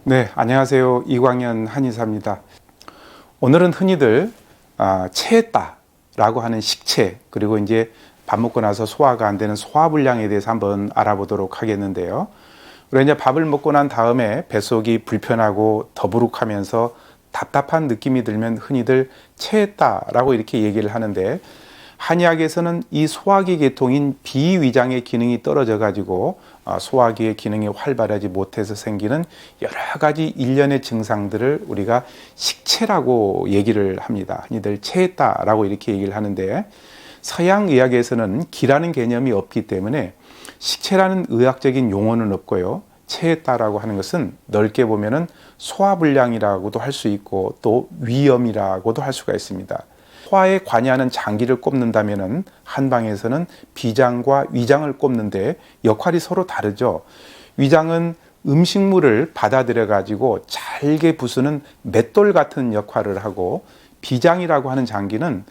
네, 안녕하세요. 이광현 한의사입니다. 오늘은 흔히들 체했다라고 하는 식체, 그리고 이제 밥 먹고 나서 소화가 안 되는 소화불량에 대해서 한번 알아보도록 하겠는데요. 우리가 이제 밥을 먹고 난 다음에 뱃속이 불편하고 더부룩하면서 답답한 느낌이 들면 흔히들 체했다라고 이렇게 얘기를 하는데, 한의학에서는 이 소화기 계통인 비위장의 기능이 떨어져 가지고 소화기의 기능이 활발하지 못해서 생기는 여러 가지 일련의 증상들을 우리가 식체라고 얘기를 합니다. 흔히들 체했다라고 이렇게 얘기를 하는데, 서양 의학에서는 기라는 개념이 없기 때문에 식체라는 의학적인 용어는 없고요. 체했다라고 하는 것은 넓게 보면은 소화불량이라고도 할 수 있고 또 위염이라고도 할 수가 있습니다. 소화에 관여하는 장기를 꼽는다면은 한방에서는 비장과 위장을 꼽는데 역할이 서로 다르죠. 위장은 음식물을 받아들여 가지고 잘게 부수는 맷돌 같은 역할을 하고, 비장이라고 하는 장기는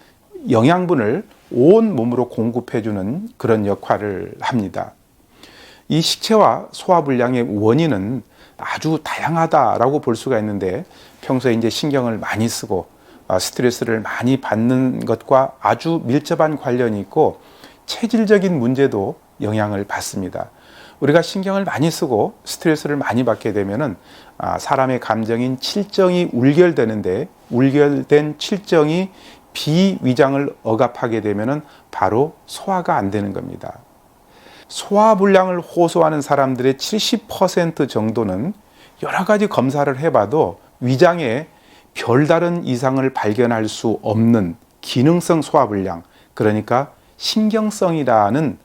영양분을 온 몸으로 공급해 주는 그런 역할을 합니다. 이 식체와 소화불량의 원인은 아주 다양하다라고 볼 수가 있는데, 평소에 이제 신경을 많이 쓰고 스트레스를 많이 받는 것과 아주 밀접한 관련이 있고, 체질적인 문제도 영향을 받습니다. 우리가 신경을 많이 쓰고 스트레스를 많이 받게 되면은 사람의 감정인 칠정이 울결되는데, 울결된 칠정이 비위장을 억압하게 되면은 바로 소화가 안 되는 겁니다. 소화불량을 호소하는 사람들의 70% 정도는 여러 가지 검사를 해봐도 위장에 별다른 이상을 발견할 수 없는 기능성 소화불량, 그러니까 신경성이라는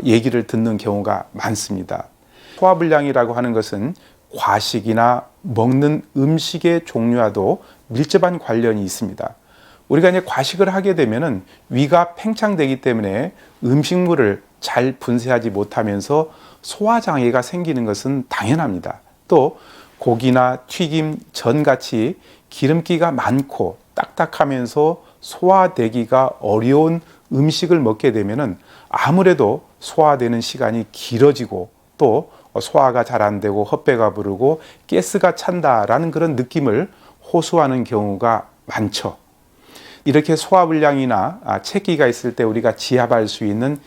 얘기를 듣는 경우가 많습니다. 소화불량이라고 하는 것은 과식이나 먹는 음식의 종류와도 밀접한 관련이 있습니다. 우리가 이제 과식을 하게 되면은 위가 팽창되기 때문에 음식물을 잘 분쇄하지 못하면서 소화장애가 생기는 것은 당연합니다. 또 고기나 튀김, 전같이 기름기가 많고 딱딱하면서 소화되기가 어려운 음식을 먹게 되면은 아무래도 소화되는 시간이 길어지고 또 소화가 잘 안 되고 헛배가 부르고 가스가 찬다라는 그런 느낌을 호소하는 경우가 많죠. 이렇게 소화불량이나 체기가 있을 때 우리가 지압할 수 있는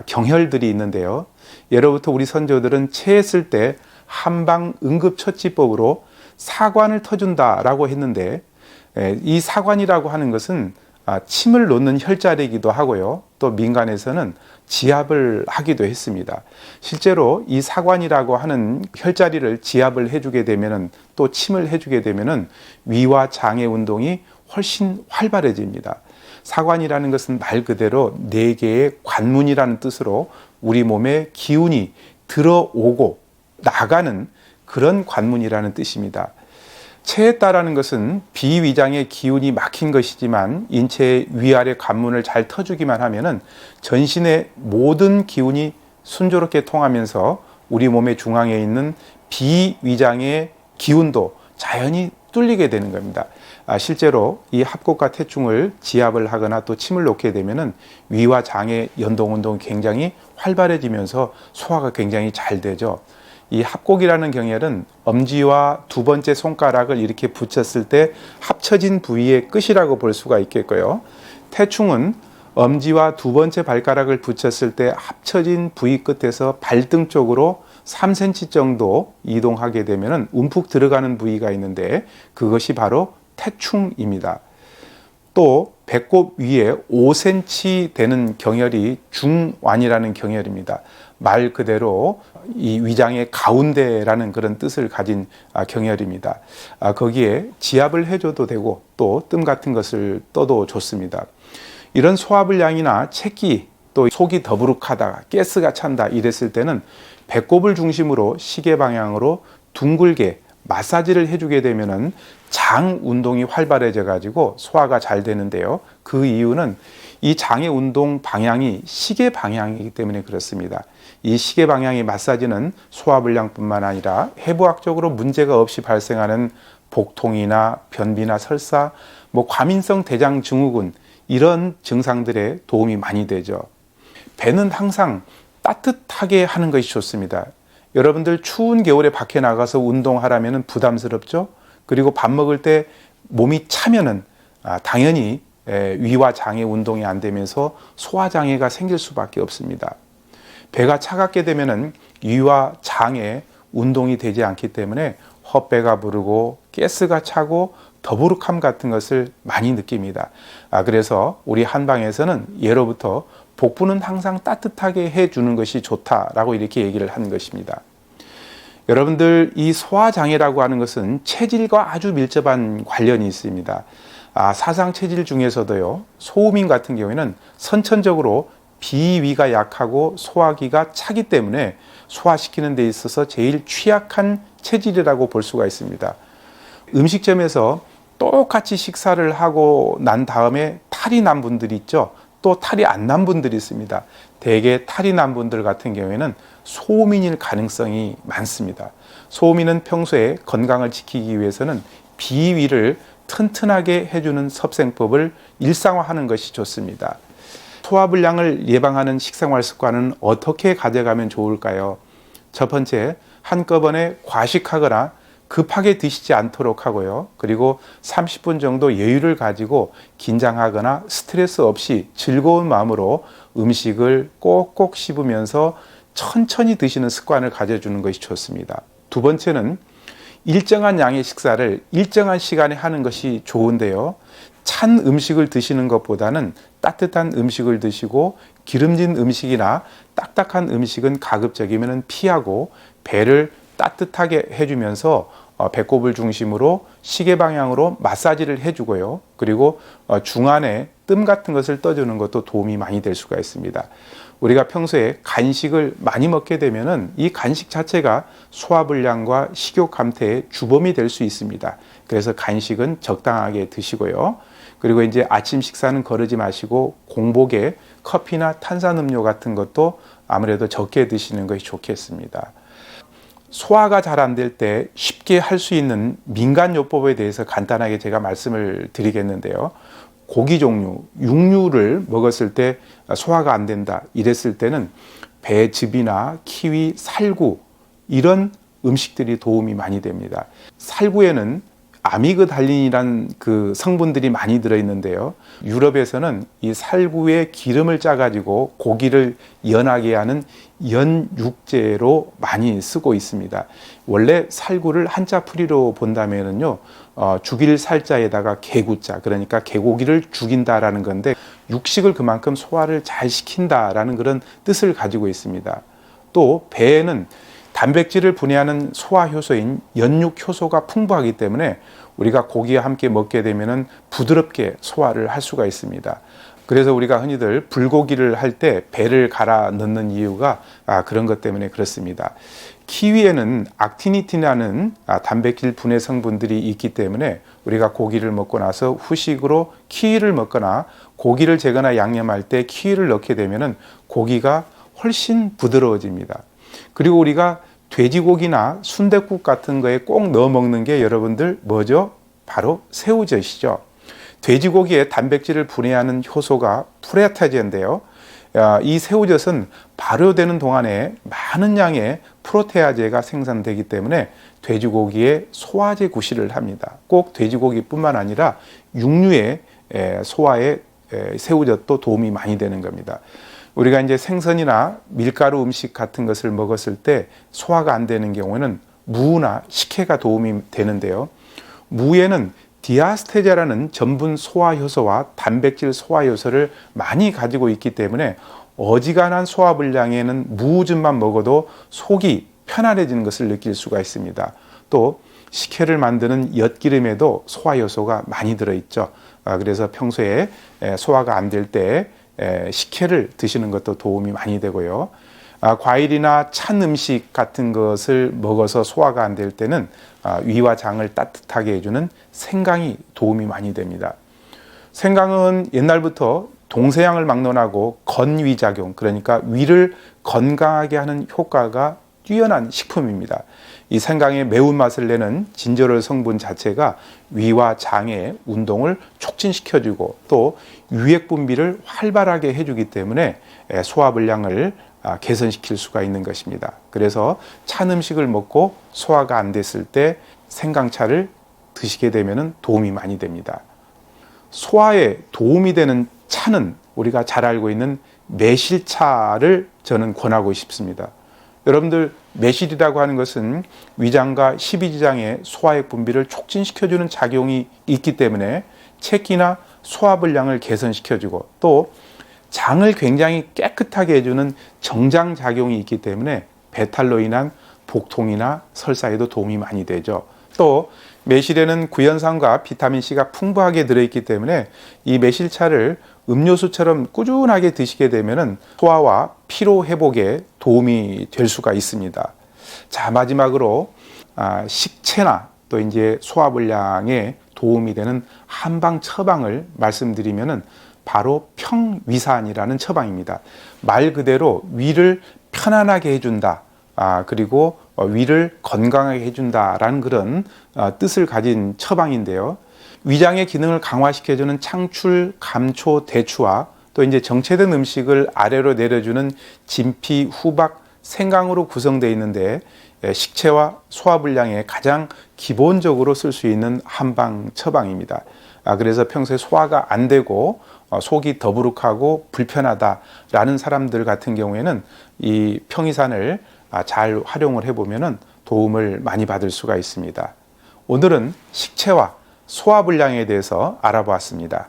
경혈들이 있는데요. 예로부터 우리 선조들은 체했을 때 한방 응급처치법으로 사관을 터준다라고 했는데, 이 사관이라고 하는 것은 침을 놓는 혈자리이기도 하고요. 또 민간에서는 지압을 하기도 했습니다. 실제로 이 사관이라고 하는 혈자리를 지압을 해주게 되면은, 또 침을 해주게 되면은 위와 장의 운동이 훨씬 활발해집니다. 사관이라는 것은 말 그대로 네 개의 관문이라는 뜻으로 우리 몸에 기운이 들어오고 나가는 그런 관문이라는 뜻입니다. 체했다라는 것은 비위장의 기운이 막힌 것이지만, 인체의 위아래 관문을 잘 터주기만 하면은 전신의 모든 기운이 순조롭게 통하면서 우리 몸의 중앙에 있는 비위장의 기운도 자연히 뚫리게 되는 겁니다. 실제로 이 합곡과 태충을 지압을 하거나 또 침을 놓게 되면은 위와 장의 연동 운동이 굉장히 활발해지면서 소화가 굉장히 잘 되죠. 이 합곡이라는 경혈은 엄지와 두 번째 손가락을 이렇게 붙였을 때 합쳐진 부위의 끝이라고 볼 수가 있겠고요. 태충은 엄지와 두 번째 발가락을 붙였을 때 합쳐진 부위 끝에서 발등 쪽으로 3cm 정도 이동하게 되면 움푹 들어가는 부위가 있는데, 그것이 바로 태충입니다. 또 배꼽 위에 5cm 되는 경혈이 중脘이라는 경혈입니다. 말 그대로 이 위장의 가운데라는 그런 뜻을 가진 경혈입니다. 거기에 지압을 해줘도 되고 또 뜸 같은 것을 떠도 좋습니다. 이런 소화불량이나 체기, 또 속이 더부룩하다, 가스가 찬다 이랬을 때는 배꼽을 중심으로 시계 방향으로 둥글게 마사지를 해주게 되면은 장 운동이 활발해져 가지고 소화가 잘 되는데요. 그 이유는 이 장의 운동 방향이 시계 방향이기 때문에 그렇습니다. 이 시계 방향의 마사지는 소화불량뿐만 아니라 해부학적으로 문제가 없이 발생하는 복통이나 변비나 설사, 과민성 대장 증후군 이런 증상들에 도움이 많이 되죠. 배는 항상 따뜻하게 하는 것이 좋습니다. 여러분들 추운 겨울에 밖에 나가서 운동하라면 부담스럽죠? 그리고 밥 먹을 때 몸이 차면은 당연히 위와 장의 운동이 안 되면서 소화장애가 생길 수밖에 없습니다. 배가 차갑게 되면은 위와 장의 운동이 되지 않기 때문에 헛배가 부르고 가스가 차고 더부룩함 같은 것을 많이 느낍니다. 그래서 우리 한방에서는 예로부터 복부는 항상 따뜻하게 해주는 것이 좋다라고 이렇게 얘기를 하는 것입니다. 여러분들 이 소화장애라고 하는 것은 체질과 아주 밀접한 관련이 있습니다. 사상 체질 중에서도요, 소음인 같은 경우에는 선천적으로 비위가 약하고 소화기가 차기 때문에 소화시키는 데 있어서 제일 취약한 체질이라고 볼 수가 있습니다. 음식점에서 똑같이 식사를 하고 난 다음에 탈이 난 분들이 있죠. 또 탈이 안 난 분들이 있습니다. 대개 탈이 난 분들 같은 경우에는 소음인일 가능성이 많습니다. 소음인은 평소에 건강을 지키기 위해서는 비위를 튼튼하게 해주는 섭생법을 일상화하는 것이 좋습니다. 소화불량을 예방하는 식생활 습관은 어떻게 가져가면 좋을까요? 첫 번째, 한꺼번에 과식하거나 급하게 드시지 않도록 하고요. 그리고 30분 정도 여유를 가지고 긴장하거나 스트레스 없이 즐거운 마음으로 음식을 꼭꼭 씹으면서 천천히 드시는 습관을 가져주는 것이 좋습니다. 두 번째는 일정한 양의 식사를 일정한 시간에 하는 것이 좋은데요. 찬 음식을 드시는 것보다는 따뜻한 음식을 드시고 기름진 음식이나 딱딱한 음식은 가급적이면 피하고 배를 따뜻하게 해주면서 배꼽을 중심으로 시계 방향으로 마사지를 해주고요. 그리고 중안에 뜸 같은 것을 떠주는 것도 도움이 많이 될 수가 있습니다. 우리가 평소에 간식을 많이 먹게 되면은 이 간식 자체가 소화불량과 식욕 감퇴의 주범이 될 수 있습니다. 그래서 간식은 적당하게 드시고요. 그리고 이제 아침 식사는 거르지 마시고 공복에 커피나 탄산음료 같은 것도 아무래도 적게 드시는 것이 좋겠습니다. 소화가 잘 안 될 때 쉽게 할 수 있는 민간요법에 대해서 간단하게 제가 말씀을 드리겠는데요. 고기 종류, 육류를 먹었을 때 소화가 안 된다 이랬을 때는 배즙이나 키위, 살구 이런 음식들이 도움이 많이 됩니다. 살구에는 아미그달린이란 그 성분들이 많이 들어있는데요. 유럽에서는 이 살구의 기름을 짜가지고 고기를 연하게 하는 연육제로 많이 쓰고 있습니다. 원래 살구를 한자 풀이로 본다면은요, 죽일 살자에다가 개구자, 그러니까 개고기를 죽인다라는 건데 육식을 그만큼 소화를 잘 시킨다라는 그런 뜻을 가지고 있습니다. 또 배에는 단백질을 분해하는 소화 효소인 연육 효소가 풍부하기 때문에 우리가 고기와 함께 먹게 되면 부드럽게 소화를 할 수가 있습니다. 그래서 우리가 흔히들 불고기를 할 때 배를 갈아 넣는 이유가 그런 것 때문에 그렇습니다. 키위에는 악티니틴이라는 단백질 분해 성분들이 있기 때문에 우리가 고기를 먹고 나서 후식으로 키위를 먹거나 고기를 재거나 양념할 때 키위를 넣게 되면 고기가 훨씬 부드러워집니다. 그리고 우리가 돼지고기나 순댓국 같은 거에 꼭 넣어 먹는 게 여러분들 뭐죠? 바로 새우젓이죠. 돼지고기에 단백질을 분해하는 효소가 프레아타제인데요. 이 새우젓은 발효되는 동안에 많은 양의 프로테아제가 생산되기 때문에 돼지고기에 소화제 구실을 합니다. 꼭 돼지고기뿐만 아니라 육류의 소화에 새우젓도 도움이 많이 되는 겁니다. 우리가 이제 생선이나 밀가루 음식 같은 것을 먹었을 때 소화가 안 되는 경우에는 무나 식혜가 도움이 되는데요. 무에는 디아스테제라는 전분 소화 효소와 단백질 소화 효소를 많이 가지고 있기 때문에 어지간한 소화불량에는 무즙만 먹어도 속이 편안해지는 것을 느낄 수가 있습니다. 또 식혜를 만드는 엿기름에도 소화 효소가 많이 들어있죠. 그래서 평소에 소화가 안 될 때 식혜를 드시는 것도 도움이 많이 되고요. 과일이나 찬 음식 같은 것을 먹어서 소화가 안 될 때는 위와 장을 따뜻하게 해주는 생강이 도움이 많이 됩니다. 생강은 옛날부터 동서양을 막론하고 건위작용, 그러니까 위를 건강하게 하는 효과가 뛰어난 식품입니다. 이 생강의 매운맛을 내는 진저롤 성분 자체가 위와 장의 운동을 촉진시켜주고 또 유액 분비를 활발하게 해주기 때문에 소화불량을 개선시킬 수가 있는 것입니다. 그래서 찬 음식을 먹고 소화가 안 됐을 때 생강차를 드시게 되면 도움이 많이 됩니다. 소화에 도움이 되는 차는 우리가 잘 알고 있는 매실차를 저는 권하고 싶습니다. 여러분들, 매실이라고 하는 것은 위장과 십이지장의 소화액 분비를 촉진시켜주는 작용이 있기 때문에 체기나 소화불량을 개선시켜주고 또 장을 굉장히 깨끗하게 해주는 정장작용이 있기 때문에 배탈로 인한 복통이나 설사에도 도움이 많이 되죠. 또 매실에는 구연산과 비타민C가 풍부하게 들어있기 때문에 이 매실차를 음료수처럼 꾸준하게 드시게 되면 소화와 피로 회복에 도움이 될 수가 있습니다. 자, 마지막으로 식체나 또 이제 소화불량에 도움이 되는 한방 처방을 말씀드리면은 바로 평위산이라는 처방입니다. 말 그대로 위를 편안하게 해준다. 그리고 위를 건강하게 해준다라는 그런 뜻을 가진 처방인데요. 위장의 기능을 강화시켜주는 창출, 감초, 대추와 또 이제 정체된 음식을 아래로 내려주는 진피, 후박, 생강으로 구성되어 있는데 식체와 소화불량에 가장 기본적으로 쓸 수 있는 한방 처방입니다. 그래서 평소에 소화가 안 되고 속이 더부룩하고 불편하다라는 사람들 같은 경우에는 이 평위산을 잘 활용을 해보면 도움을 많이 받을 수가 있습니다. 오늘은 식체와 소화불량에 대해서 알아보았습니다.